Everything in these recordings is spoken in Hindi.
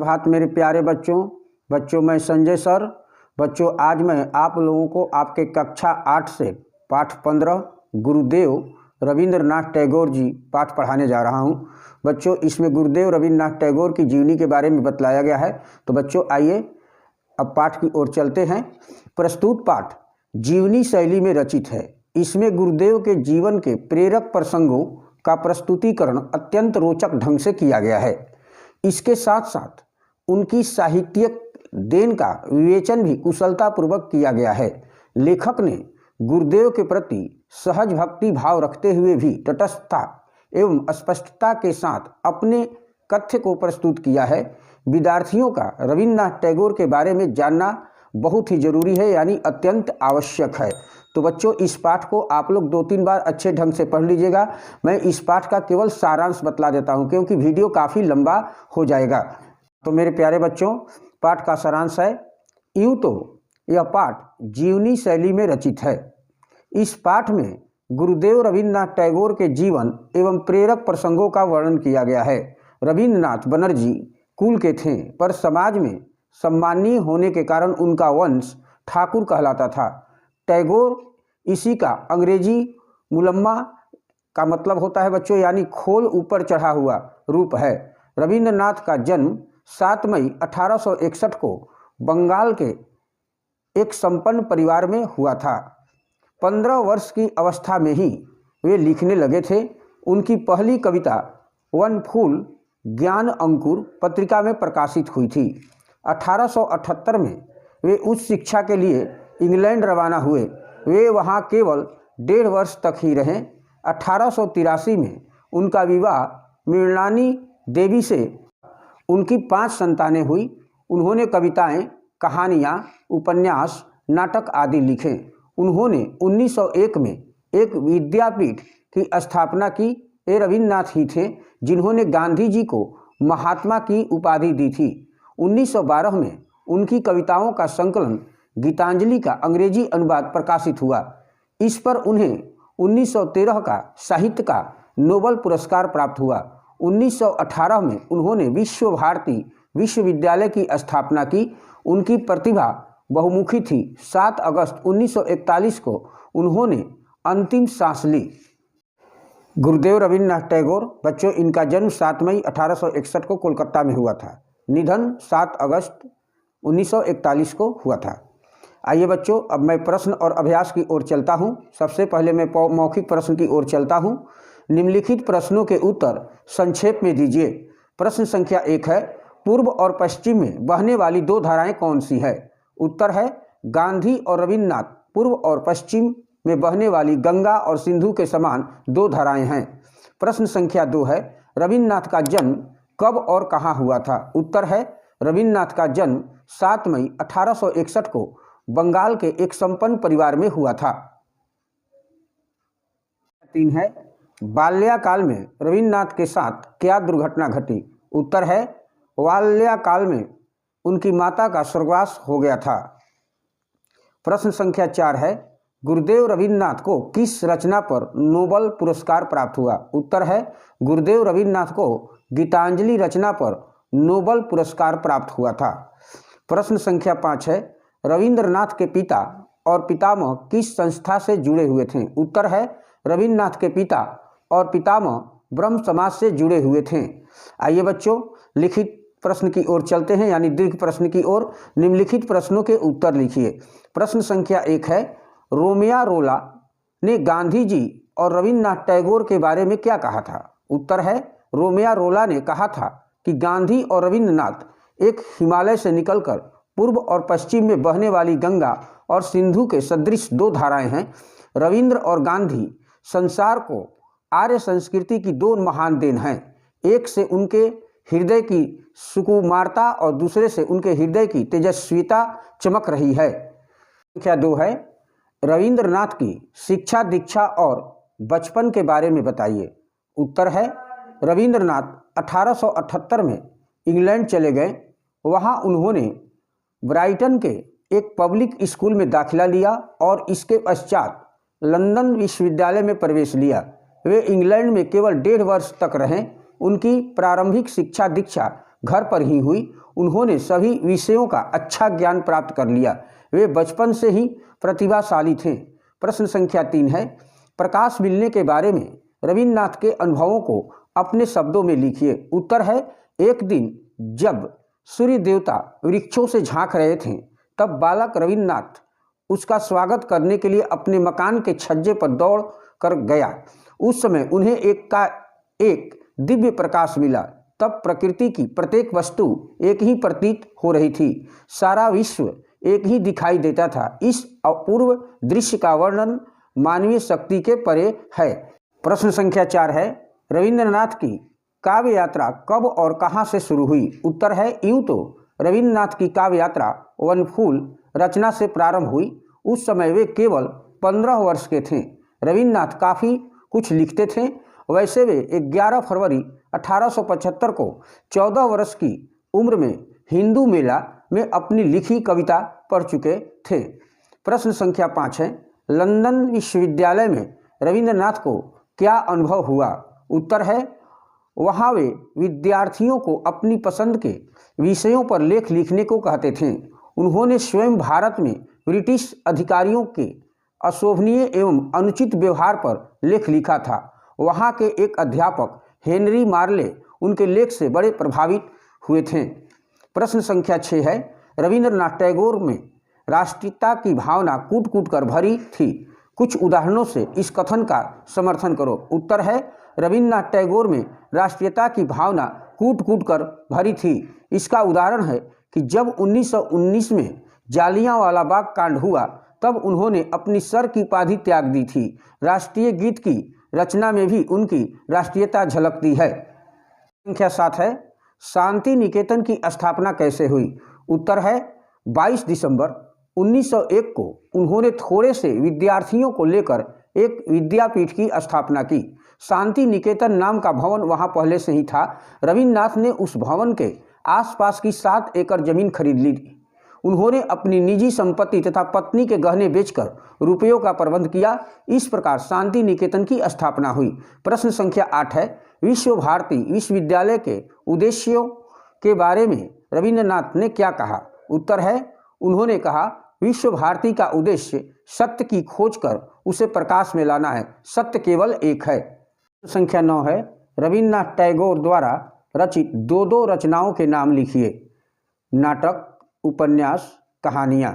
प्रभात मेरे प्यारे बच्चों मैं संजय सर। बच्चों आज मैं आप लोगों को आपके कक्षा 8 से पाठ 15 गुरुदेव रविंद्रनाथ टैगोर जी पाठ पढ़ाने जा रहा हूं। बच्चों इसमें गुरुदेव रविंद्रनाथ टैगोर की जीवनी के बारे में बतलाया गया है। तो बच्चों आइए अब पाठ की ओर चलते हैं। प्रस्तुत पाठ जीवनी शैली में रचित है। इसमें गुरुदेव के जीवन के प्रेरक प्रसंगों का प्रस्तुतिकरण अत्यंत रोचक ढंग से किया गया है। इसके साथ साथ उनकी साहित्यिक देन का विवेचन भी कुशलतापूर्वक किया गया है। लेखक ने गुरुदेव के प्रति सहज भक्ति भाव रखते हुए भी तटस्थता एवं स्पष्टता के साथ अपने कथ्य को प्रस्तुत किया है। विद्यार्थियों का रविन्द्रनाथ टैगोर के बारे में जानना बहुत ही जरूरी है, यानी अत्यंत आवश्यक है। तो बच्चों इस पाठ को आप लोग 2-3 बार अच्छे ढंग से पढ़ लीजिएगा। मैं इस पाठ का केवल सारांश बतला देता हूं क्योंकि वीडियो काफ़ी लंबा हो जाएगा। तो मेरे प्यारे बच्चों पाठ का सारांश है। यूँ तो यह पाठ जीवनी शैली में रचित है। इस पाठ में गुरुदेव रविन्द्रनाथ टैगोर के जीवन एवं प्रेरक प्रसंगों का वर्णन किया गया है। रविन्द्रनाथ बनर्जी कुल के थे, पर समाज में सम्मानीय होने के कारण उनका वंश ठाकुर कहलाता था। टैगोर इसी का अंग्रेजी मुलम्मा का मतलब होता है बच्चों, यानी खोल ऊपर चढ़ा हुआ रूप है। रविन्द्रनाथ का जन्म 7 मई 1861 को बंगाल के एक संपन्न परिवार में हुआ था। 15 वर्ष की अवस्था में ही वे लिखने लगे थे। उनकी पहली कविता वन फूल ज्ञान अंकुर पत्रिका में प्रकाशित हुई थी। 1878 में वे उच्च शिक्षा के लिए इंग्लैंड रवाना हुए। वे वहां केवल 1.5 वर्ष तक ही रहे। 1883 में उनका विवाह मृणाली देवी से उनकी 5 संतानें हुई। उन्होंने कविताएं, कहानियां, उपन्यास, नाटक आदि लिखे। उन्होंने 1901 में एक विद्यापीठ की स्थापना की। ये रविन्द्रनाथ ही थे जिन्होंने गांधी जी को महात्मा की उपाधि दी थी। 1912 में उनकी कविताओं का संकलन गीतांजलि का अंग्रेजी अनुवाद प्रकाशित हुआ। इस पर उन्हें 1913 का साहित्य का नोबेल पुरस्कार प्राप्त हुआ। 1918 में उन्होंने विश्व भारती विश्वविद्यालय की स्थापना की। उनकी प्रतिभा बहुमुखी थी। 7 अगस्त 1941 को उन्होंने अंतिम सांस ली। गुरुदेव रविन्द्रनाथ टैगोर बच्चों इनका जन्म 7 मई 1861 को कोलकाता में हुआ था। निधन 7 अगस्त 1941 को हुआ था। आइए बच्चों अब मैं प्रश्न और अभ्यास की ओर चलता हूं। सबसे पहले मैं मौखिक प्रश्न की ओर चलता हूं। निम्नलिखित प्रश्नों के उत्तर संक्षेप में दीजिए। प्रश्न संख्या 1 है, पूर्व और पश्चिम में बहने वाली 2 धाराएं कौन सी है? उत्तर है गांधी और रविन्द्रनाथ पूर्व और पश्चिम में बहने वाली गंगा और सिंधु के समान 2 धाराएं हैं। प्रश्न संख्या 2 है, रविन्द्रनाथ का जन्म कब और कहाँ हुआ था? उत्तर है रविन्द्रनाथ का जन्म 7 मई 1861 को बंगाल के एक संपन्न परिवार में हुआ था। 3 है, बाल्यकाल में रविन्द्रनाथ के साथ क्या दुर्घटना घटी? उत्तर है बाल्यकाल में उनकी माता का स्वर्गवास हो गया था। प्रश्न संख्या 4 है, गुरुदेव रविन्द्रनाथ को किस रचना पर नोबेल पुरस्कार प्राप्त हुआ? उत्तर है गुरुदेव रविन्द्रनाथ को गीतांजलि रचना पर नोबेल पुरस्कार प्राप्त हुआ था। प्रश्न संख्या 5 है, रविन्द्रनाथ के पिता और पितामह किस संस्था से जुड़े हुए थे? उत्तर है रविन्द्रनाथ के पिता और पितामह ब्रह्म समाज से जुड़े हुए थे। आइए बच्चों लिखित प्रश्न की ओर चलते हैं, यानी दीर्घ प्रश्न की ओर। निम्नलिखित प्रश्नों के उत्तर लिखिए। प्रश्न संख्या 1 है, रोमियो रोला ने गांधी जी और रविन्द्रनाथ टैगोर के बारे में क्या कहा था? उत्तर है रोमियो रोला ने कहा था कि गांधी और रविन्द्रनाथ एक हिमालय से निकलकर पूर्व और पश्चिम में बहने वाली गंगा और सिंधु के सदृश 2 धाराएं हैं। रविन्द्र और गांधी संसार को आर्य संस्कृति की 2 महान देन हैं। एक से उनके हृदय की सुकुमारता और दूसरे से उनके हृदय की तेजस्विता चमक रही है। संख्या 2 है, रविन्द्रनाथ की शिक्षा दीक्षा और बचपन के बारे में बताइए। उत्तर है रविन्द्रनाथ 1878 में इंग्लैंड चले गए। वहां उन्होंने ब्राइटन के एक पब्लिक स्कूल में दाखिला लिया और इसके पश्चात लंदन विश्वविद्यालय में प्रवेश लिया। वे इंग्लैंड में केवल 1.5 वर्ष तक रहे। उनकी प्रारंभिक शिक्षा दीक्षा घर पर ही हुई। उन्होंने सभी विषयों का अच्छा ज्ञान प्राप्त कर लिया। वे बचपन से ही प्रतिभाशाली थे। प्रश्न संख्या 3 है, प्रकाश मिलने के बारे में रविन्द्रनाथ के अनुभवों को अपने शब्दों में लिखिए। उत्तर है, एक दिन जब सूर्य देवता वृक्षों से झांक रहे थे, तब बालक रविन्द्रनाथ उसका स्वागत करने के लिए अपने मकान के छज्जे पर दौड़ कर गया। उस समय उन्हें एक दिव्य प्रकाश मिला। तब प्रकृति की प्रत्येक वस्तु एक ही प्रतीत हो रही थी। सारा विश्व एक ही दिखाई देता था। इस अपूर्व दृश्य का वर्णन मानवीय शक्ति के परे है। प्रश्न संख्या 4 है, रविन्द्रनाथ की काव्य यात्रा कब और कहाँ से शुरू हुई? उत्तर है, यूँ तो रविन्द्रनाथ की काव्य यात्रा वनफूल रचना से प्रारंभ हुई। उस समय वे केवल 15 वर्ष के थे। रविन्द्रनाथ काफ़ी कुछ लिखते थे। वैसे वे 11 फरवरी 1875 को 14 वर्ष की उम्र में हिंदू मेला में अपनी लिखी कविता पढ़ चुके थे। प्रश्न संख्या 5 है, लंदन विश्वविद्यालय में रविन्द्रनाथ को क्या अनुभव हुआ? उत्तर है, वहाँ वे विद्यार्थियों को अपनी पसंद के विषयों पर लेख लिखने को कहते थे। उन्होंने स्वयं भारत में ब्रिटिश अधिकारियों के अशोभनीय एवं अनुचित व्यवहार पर लेख लिखा था। वहाँ के एक अध्यापक हेनरी मार्ले उनके लेख से बड़े प्रभावित हुए थे। प्रश्न संख्या 6 है, रविन्द्रनाथ टैगोर में राष्ट्रीयता की भावना कूट कूट कर भरी थी। कुछ उदाहरणों से इस कथन का समर्थन करो। उत्तर है, रविन्द्रनाथ टैगोर में राष्ट्रीयता की भावना कूट कूट कर भरी थी। इसका उदाहरण है कि जब 1919 में जालियांवाला बाग कांड हुआ, तब उन्होंने अपनी सर की उपाधि त्याग दी थी। राष्ट्रीय गीत की रचना में भी उनकी राष्ट्रीयता झलकती है। संख्या 7 है, शांति निकेतन की स्थापना कैसे हुई? उत्तर है, 22 दिसंबर 1901 को उन्होंने थोड़े से विद्यार्थियों को लेकर एक विद्यापीठ की स्थापना की। शांति निकेतन नाम का भवन वहां पहले से ही था। रविन्द्रनाथ ने उस भवन के आसपास की 7 एकड़ जमीन खरीद ली। उन्होंने अपनी निजी संपत्ति तथा पत्नी के गहने बेचकर रुपयों का प्रबंध किया। इस प्रकार शांति निकेतन की स्थापना हुई। प्रश्न संख्या 8 है, विश्व भारती विश्वविद्यालय के उद्देश्यों के बारे में रविन्द्रनाथ ने क्या कहा? उत्तर है, उन्होंने कहा, विश्व भारती का उद्देश्य सत्य की खोज कर उसे प्रकाश में लाना है। सत्य केवल एक है। संख्या 9 है, रविन्द्रनाथ टैगोर द्वारा रचित 2 रचनाओं के नाम लिखिए। नाटक, उपन्यास, कहानियाँ।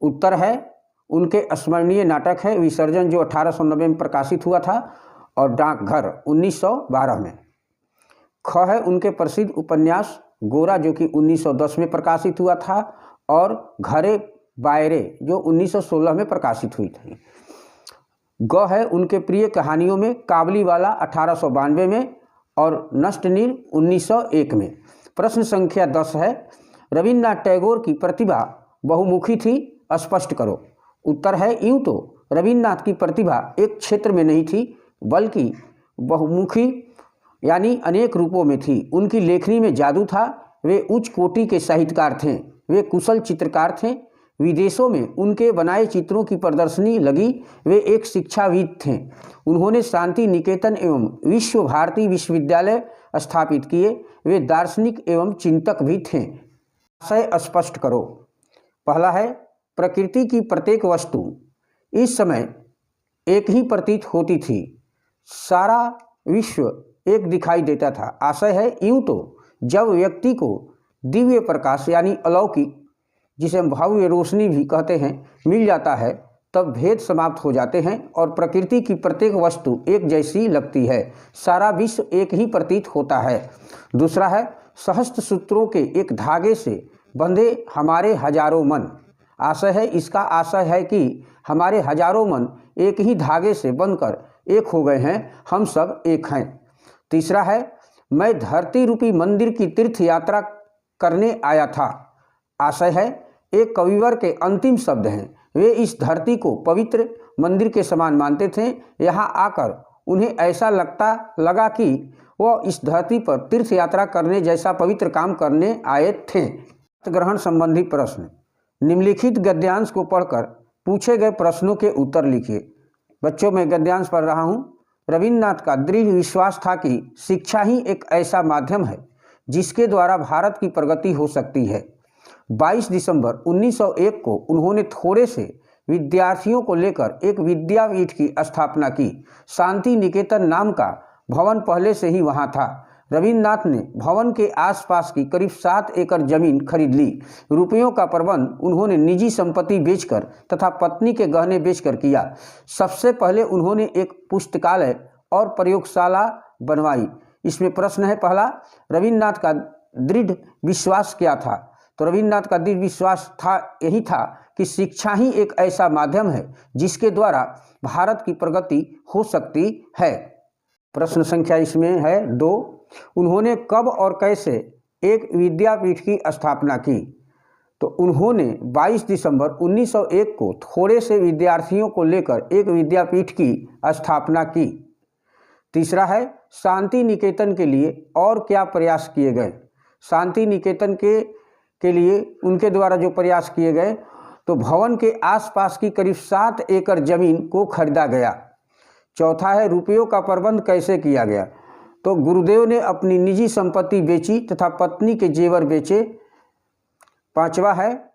उत्तर है, उनके स्मरणीय नाटक है विसर्जन, जो 1890 में प्रकाशित हुआ था, और डाकघर 1912 में। ख है, उनके प्रसिद्ध उपन्यास गोरा, जो कि 1910 में प्रकाशित हुआ था, और घरे बायरे, जो 1916 में प्रकाशित हुई थी। ग है, उनके प्रिय कहानियों में काबलीवाला 1892 में और नष्टनीर 1901 में। प्रश्न संख्या 10 है, रविन्द्रनाथ टैगोर की प्रतिभा बहुमुखी थी, स्पष्ट करो। उत्तर है, यूँ तो रविन्द्रनाथ की प्रतिभा एक क्षेत्र में नहीं थी, बल्कि बहुमुखी यानी अनेक रूपों में थी। उनकी लेखनी में जादू था। वे उच्च कोटि के साहित्यकार थे। वे कुशल चित्रकार थे। विदेशों में उनके बनाए चित्रों की प्रदर्शनी लगी। वे एक शिक्षाविद थे। उन्होंने शांति निकेतन एवं विश्व भारती विश्वविद्यालय स्थापित किए। वे दार्शनिक एवं चिंतक भी थे। आशय स्पष्ट करो। पहला है, प्रकृति की प्रत्येक वस्तु इस समय एक ही प्रतीत होती थी। सारा विश्व एक दिखाई देता था। आशय है, यूँ तो जब व्यक्ति को दिव्य प्रकाश यानी अलौकिक, जिसे हम भव्य रोशनी भी कहते हैं, मिल जाता है, तब भेद समाप्त हो जाते हैं और प्रकृति की प्रत्येक वस्तु एक जैसी लगती है। सारा विश्व एक ही प्रतीत होता है। दूसरा है, सहस्त्र सूत्रों के एक धागे से बंधे हमारे हजारों मन। आशय है, इसका आशय है कि हमारे हजारों मन एक ही धागे से बंधकर एक हो गए हैं। हम सब एक हैं। तीसरा है, मैं धरती रूपी मंदिर की तीर्थ यात्रा करने आया था। आशय है, एक कविवर के अंतिम शब्द हैं। वे इस धरती को पवित्र मंदिर के समान मानते थे। यहाँ आकर उन्हें ऐसा लगा कि वह इस धरती पर तीर्थ यात्रा करने जैसा पवित्र काम करने आए थे। ग्रहण संबंधी प्रश्न। निम्नलिखित गद्यांश को पढ़कर पूछे गए प्रश्नों के उत्तर लिखिए। बच्चों, मैं गद्यांश पढ़ रहा हूँ। रविन्द्रनाथ का दृढ़ विश्वास था कि शिक्षा ही एक ऐसा माध्यम है जिसके द्वारा भारत की प्रगति हो सकती है। 22 दिसंबर 1901 को उन्होंने थोड़े से विद्यार्थियों को लेकर एक विद्यापीठ की स्थापना की। शांति निकेतन नाम का भवन पहले से ही वहां था। रविन्द्रनाथ ने भवन के आसपास की करीब 7 एकड़ जमीन खरीद ली। रुपयों का प्रबंध उन्होंने निजी संपत्ति बेचकर तथा पत्नी के गहने बेचकर किया। सबसे पहले उन्होंने एक पुस्तकालय और प्रयोगशाला बनवाई। इसमें प्रश्न है पहला, रविन्द्रनाथ का दृढ़ विश्वास क्या था? तो रविन्द्रनाथ का दृढ़ विश्वास यही था कि शिक्षा ही एक ऐसा माध्यम है जिसके द्वारा भारत की प्रगति हो सकती है। प्रश्न संख्या इसमें है 2, उन्होंने कब और कैसे एक विद्यापीठ की स्थापना की? तो उन्होंने 22 दिसंबर 1901 को थोड़े से विद्यार्थियों को लेकर एक विद्यापीठ की स्थापना की। तीसरा है, शांति निकेतन के लिए और क्या प्रयास किए गए? शांति निकेतन के लिए उनके द्वारा जो प्रयास किए गए, तो भवन के आसपास की करीब 7 एकड़ जमीन को खरीदा गया। चौथा है, रुपयों का प्रबंध कैसे किया गया? तो गुरुदेव ने अपनी निजी संपत्ति बेची तथा पत्नी के जेवर बेचे। पांचवा है,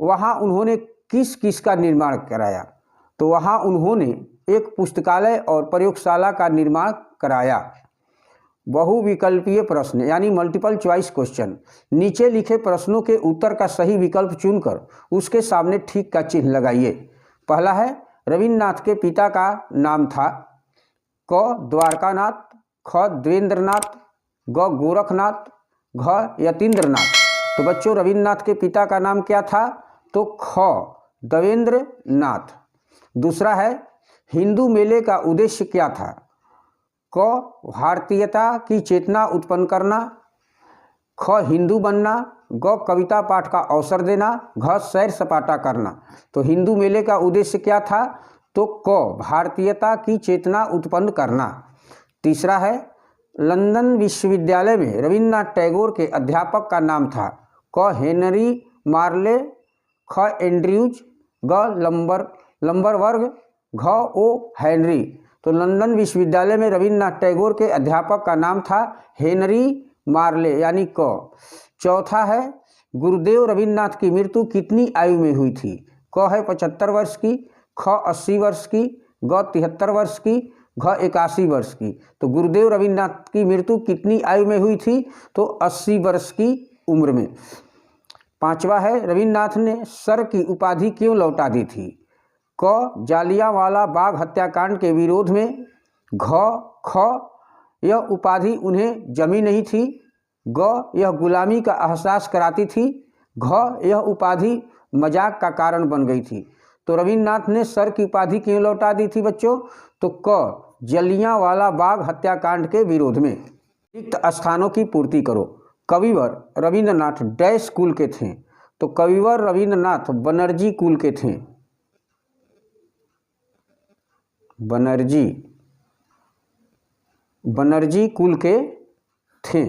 वहाँ उन्होंने किस किस का निर्माण कराया? तो वहाँ उन्होंने एक पुस्तकालय और प्रयोगशाला का निर्माण कराया। बहुविकल्पीय प्रश्न यानी मल्टीपल चॉइस क्वेश्चन। नीचे लिखे प्रश्नों के उत्तर का सही विकल्प चुनकर उसके सामने ठीक का चिन्ह लगाइए। पहला है, रविन्द्रनाथ के पिता का नाम था क द्वारकानाथ, ख देवेंद्रनाथ, ग गोरखनाथ, घ यतीन्द्रनाथ। तो बच्चों रविन्द्रनाथ के पिता का नाम क्या था? तो ख देवेंद्रनाथ। दूसरा है, हिंदू मेले का उद्देश्य क्या था? क भारतीयता की चेतना उत्पन्न करना, ख हिंदू बनना, ग कविता पाठ का अवसर देना, घ सैर सपाटा करना। तो हिंदू मेले का उद्देश्य क्या था? तो क भारतीयता की चेतना उत्पन्न करना। तीसरा है, लंदन विश्वविद्यालय में रविन्द्रनाथ टैगोर के अध्यापक का नाम था क हेनरी मार्ले, ख एंड्रयूज, ग लंबरवर्ग, घ ओ हेनरी। तो लंदन विश्वविद्यालय में रविन्द्रनाथ टैगोर के अध्यापक का नाम था हेनरी मार्ले यानी क। चौथा है, गुरुदेव रविन्द्रनाथ की मृत्यु कितनी आयु में हुई थी? क है 75 वर्ष की, ख 80 वर्ष की, ग 73 वर्ष की, घ 81 वर्ष की। तो गुरुदेव रविन्द्रनाथ की मृत्यु कितनी आयु में हुई थी? तो 80 वर्ष की उम्र में। पांचवा है, रविन्द्रनाथ ने सर की उपाधि क्यों लौटा दी थी? क जालियांवाला बाग हत्याकांड के विरोध में, ख यह उपाधि उन्हें जमी नहीं थी, ग यह गुलामी का एहसास कराती थी, घ यह उपाधि मजाक का कारण बन गई थी। तो रविन्द्रनाथ ने सर की उपाधि क्यों लौटा दी थी बच्चों? तो क जालियांवाला बाग हत्याकांड के विरोध में। रिक्त स्थानों की पूर्ति करो। कविवर रविन्द्रनाथ डैश कुल के थे? तो कविवर रविन्द्रनाथ बनर्जी कुल के थे। बनर्जी कुल के थे।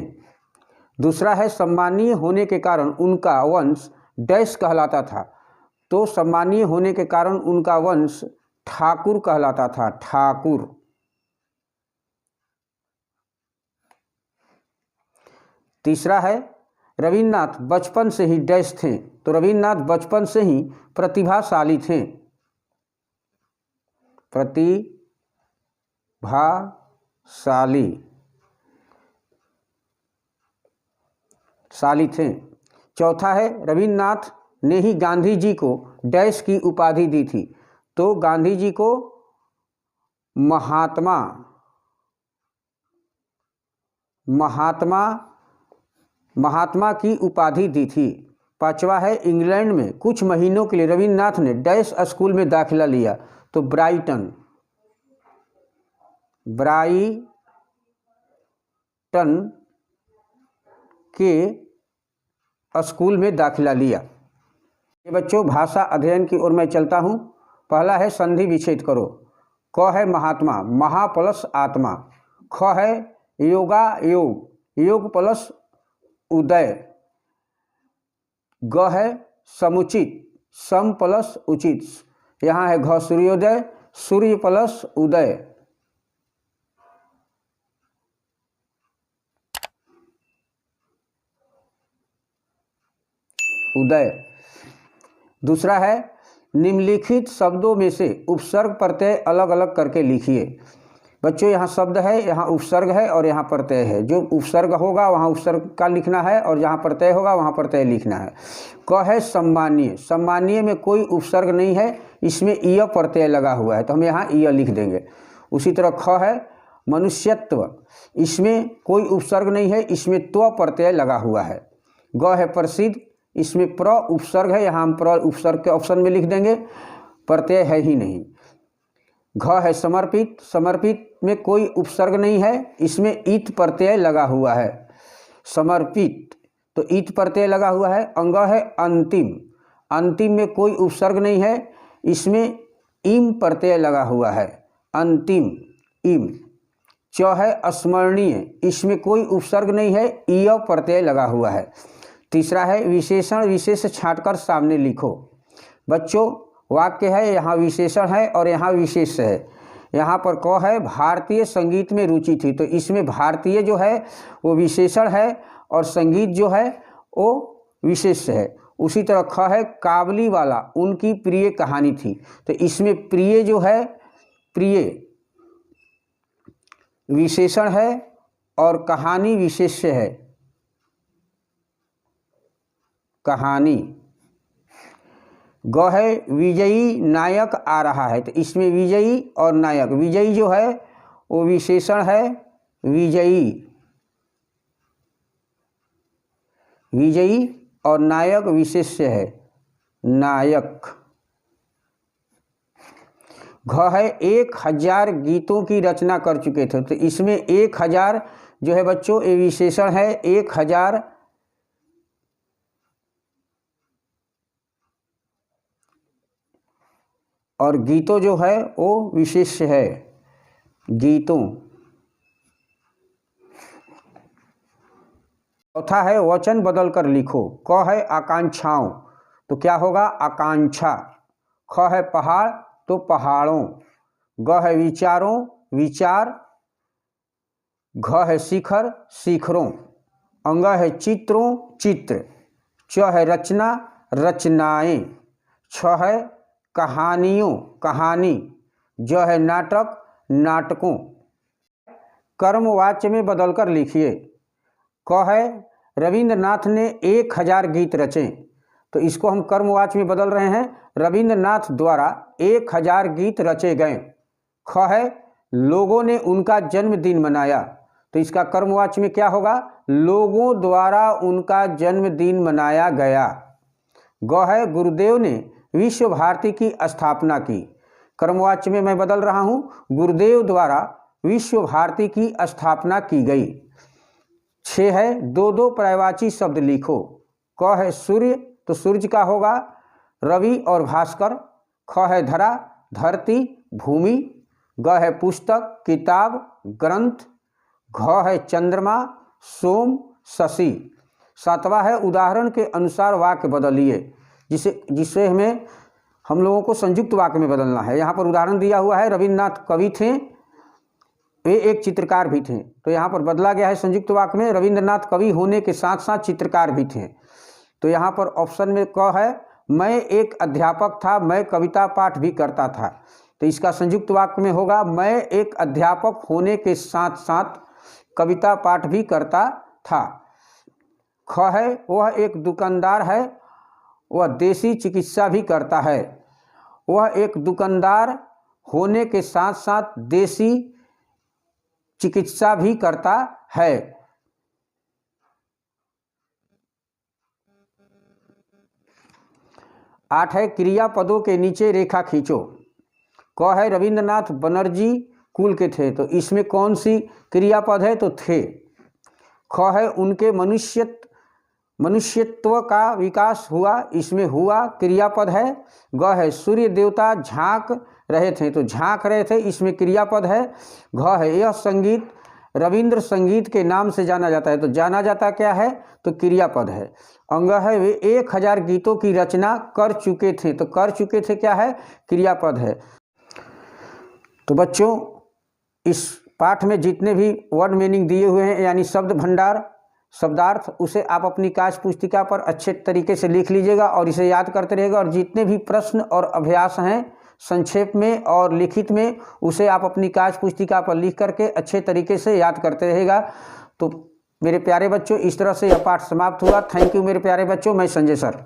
दूसरा है, सम्मानीय होने के कारण उनका वंश डैश कहलाता था? तो सम्मानीय होने के कारण उनका वंश ठाकुर कहलाता था, ठाकुर। तीसरा है, रविन्द्रनाथ बचपन से ही डैश थे? तो रविन्द्रनाथ बचपन से ही प्रतिभाशाली थे, शाली थे। चौथा है, रविन्द्रनाथ ने ही गांधी जी को डैश की उपाधि दी थी? तो गांधी जी को महात्मा की उपाधि दी थी। पांचवा है, इंग्लैंड में कुछ महीनों के लिए रविन्द्रनाथ ने डैश स्कूल में दाखिला लिया? तो ब्राइटन के स्कूल में दाखिला लिया। ये बच्चों भाषा अध्ययन की ओर मैं चलता हूँ। पहला है, संधि विच्छेद करो। क है महात्मा, महा प्लस आत्मा। ख है योगा, योग प्लस उदय। ग है समुचित, सम प्लस उचित। यहाँ है घ सूर्योदय, सूर्य प्लस उदय। उदय। दूसरा है निम्नलिखित शब्दों में से उपसर्ग प्रत्यय अलग अलग करके लिखिए। बच्चों यहाँ शब्द है, यहाँ उपसर्ग है और यहाँ प्रत्यय है। जो उपसर्ग होगा वहाँ उपसर्ग का लिखना है और जहाँ प्रत्यय होगा वहाँ प्रत्यय लिखना है। क है सम्मानीय। सम्मानीय में कोई उपसर्ग नहीं है, इसमें ईय प्रत्यय लगा हुआ है तो हम यहाँ ईय लिख देंगे। उसी तरह ख है मनुष्यत्व, इसमें कोई उपसर्ग नहीं है, इसमें त्व प्रत्यय लगा हुआ है। ग है प्रसिद्ध, इसमें प्र उपसर्ग है, यहाँ हम प्र उपसर्ग के ऑप्शन में लिख देंगे, प्रत्यय है ही नहीं। घ है समर्पित, समर्पित में कोई उपसर्ग नहीं है, इसमें ईत प्रत्यय लगा हुआ है। समर्पित तो ईत प्रत्यय लगा हुआ है। अंग है अंतिम, अंतिम में कोई उपसर्ग नहीं है, इसमें ईम प्रत्यय लगा हुआ है, अंतिम ईम। च है स्मरणीय, इसमें कोई उपसर्ग नहीं है, ईय प्रत्यय लगा हुआ है। तीसरा है विशेषण, विशेष छांटकर सामने लिखो। बच्चों वाक्य है, यहाँ विशेषण है और यहाँ विशेष है। यहाँ पर क है भारतीय संगीत में रुचि थी, तो इसमें भारतीय जो है वो विशेषण है और संगीत जो है वो विशेष है। उसी तरह ख है काबली वाला, उनकी प्रिय कहानी थी, तो इसमें प्रिय जो है प्रिय विशेषण है और कहानी विशेष्य है, कहानी। ग है विजयी नायक आ रहा है, तो इसमें विजयी और नायक, विजयी जो है वो विशेषण है, विजयी विजयी और नायक विशेष्य है, नायक। घ है 1000 गीतों की रचना कर चुके थे, तो इसमें 1000 जो है बच्चों ये विशेषण है, 1000 और गीतों जो है वो विशेष्य है, गीतों। चौथा है वचन बदल कर लिखो। क है आकांक्षाओं, तो क्या होगा आकांक्षा। ख है पहाड़, तो पहाड़ों। ग है विचारों, विचार। घ है शिखर, शिखरों। अंग है चित्रों, चित्र। च है रचना, रचनाएं। छ है कहानियों, कहानी। ज है नाटक, नाटकों। कर्मवाच्य में बदलकर लिखिए। क है रविंद्रनाथ ने 1000 गीत रचे, तो इसको हम कर्मवाच्य में बदल रहे हैं, रविंद्रनाथ द्वारा 1000 गीत रचे गए। ख है लोगों ने उनका जन्मदिन मनाया, तो इसका कर्मवाच्य में क्या होगा, लोगों द्वारा उनका जन्मदिन मनाया गया। ग है गुरुदेव ने विश्व भारती की स्थापना की, कर्मवाच्य में मैं बदल रहा हूँ, गुरुदेव द्वारा विश्व भारती की स्थापना की गई। 6 है 2-2 पर्यायवाची शब्द लिखो। क है सूर्य, तो सूर्य का होगा रवि और भास्कर। ख है धरा, धरती, भूमि। ग है पुस्तक, किताब, ग्रंथ। घ है चंद्रमा, सोम, शशि। 7वां है उदाहरण के अनुसार वाक्य बदलिए, जिसे हमें हम लोगों को संयुक्त वाक्य में बदलना है। यहाँ पर उदाहरण दिया हुआ है, रविन्द्रनाथ कवि थे, वे एक चित्रकार भी थे, तो यहाँ पर बदला गया है संयुक्त वाक्य में, रविंद्रनाथ कवि होने के साथ साथ चित्रकार भी थे। तो यहाँ पर ऑप्शन में क है मैं एक अध्यापक था, मैं कविता पाठ भी करता था, तो इसका संयुक्त वाक्य में होगा मैं एक अध्यापक होने के साथ साथ कविता पाठ भी करता था। ख है वह एक दुकानदार है, वह देसी चिकित्सा भी करता है। वह एक दुकानदार होने के साथ साथ देसी चिकित्सा भी करता है। आठ है क्रियापदों के नीचे रेखा खींचो। क है रविंद्रनाथ बनर्जी कुल के थे, तो इसमें कौन सी क्रियापद है, तो थे। ख है उनके मनुष्यत्व का विकास हुआ, इसमें हुआ क्रियापद है। ग है सूर्य देवता झांक रहे थे, तो झांक रहे थे, इसमें क्रियापद है। घ है यह संगीत रविंद्र संगीत के नाम से जाना जाता है, तो जाना जाता क्या है, तो क्रियापद है। अंग है वे 1000 गीतों की रचना कर चुके थे, तो कर चुके थे क्या है, क्रियापद है। तो बच्चों इस पाठ में जितने भी वर्ड मीनिंग दिए हुए हैं यानी शब्द भंडार शब्दार्थ उसे आप अपनी कार्य पुस्तिका पर अच्छे तरीके से लिख लीजिएगा और इसे याद करते रहिएगा। और जितने भी प्रश्न और अभ्यास हैं संक्षेप में और लिखित में, उसे आप अपनी कार्य पुस्तिका पर लिख करके अच्छे तरीके से याद करते रहेगा। तो मेरे प्यारे बच्चों, इस तरह से यह पाठ समाप्त हुआ। थैंक यू मेरे प्यारे बच्चों, मैं संजय सर।